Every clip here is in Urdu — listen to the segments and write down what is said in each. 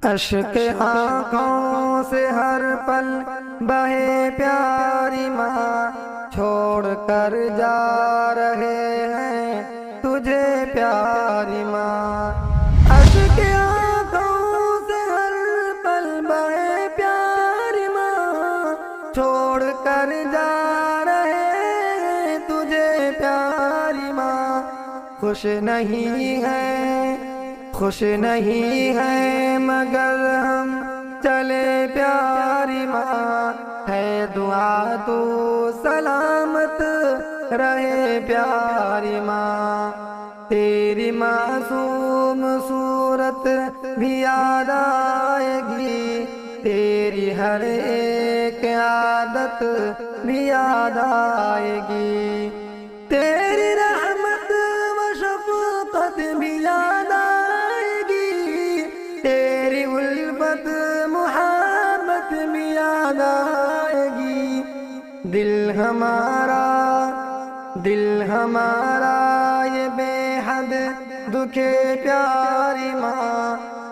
اشک آنکھوں سے ہر پل بہے پیاری ماں، چھوڑ کر جا رہے ہیں تجھے پیاری ماں۔ اشک آنکھوں سے ہر پل بہے پیاری ماں، چھوڑ کر جا رہے ہیں تجھے پیاری ماں۔ خوش نہیں ہے مگر ہم چلے پیاری ماں، ہے دعا تو سلامت رہے پیاری ماں۔ تیری معصوم صورت بھی یاد آئے گی، تیری ہر ایک عادت بھی یاد آئے گی، تیری رحمت و شفقت بھی یاد آئے گی، تیری الفت محبت بھی یاد آئے گی۔ دل ہمارا یہ بے حد دکھے پیاری ماں،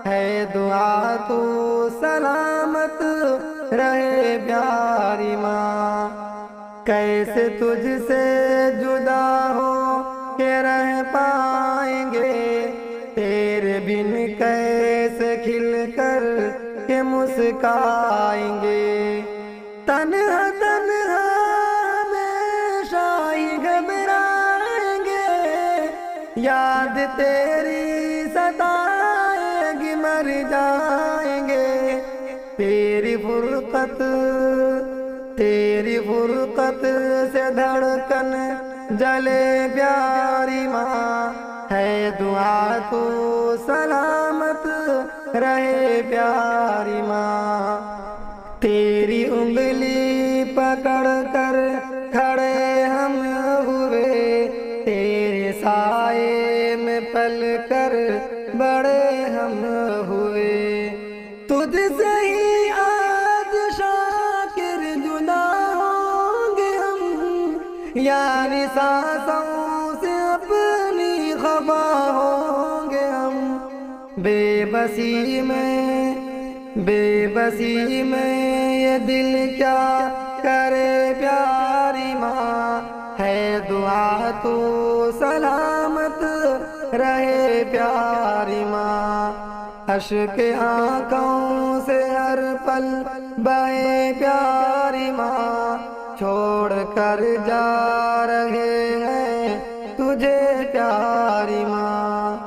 ہے دعا تو سلامت رہے پیاری ماں۔ کیسے تجھ سے جدا ہو کے رہ پائیں گے، تیرے بن کیسے کھل کر کے مسکائیں گے، تنہا ہمیشہ ہی گھبرائیں گے، یاد تیری ستائے گی مر جائیں گے۔ تیری فرقت سے دھڑکن جلے پیاری ماں، ہے دعا تو سلامت رہے پیاری ماں۔ تیری انگلی پکڑ کر کھڑے ہم ہوئے، تیرے سائے میں پل کر بڑے ہم ہوئے، تجھ سے ہی آج شاکر جدا ہوں گے ہم، یعنی سانسوں سے اپنی خفا ہوں گے ہم۔ بے بسی میں یہ دل کیا کرے پیاری ماں، ہے دعا تو سلامت رہے پیاری ماں۔ اشک آنکھوں سے ہر پل بہے پیاری ماں، چھوڑ کر جا رہے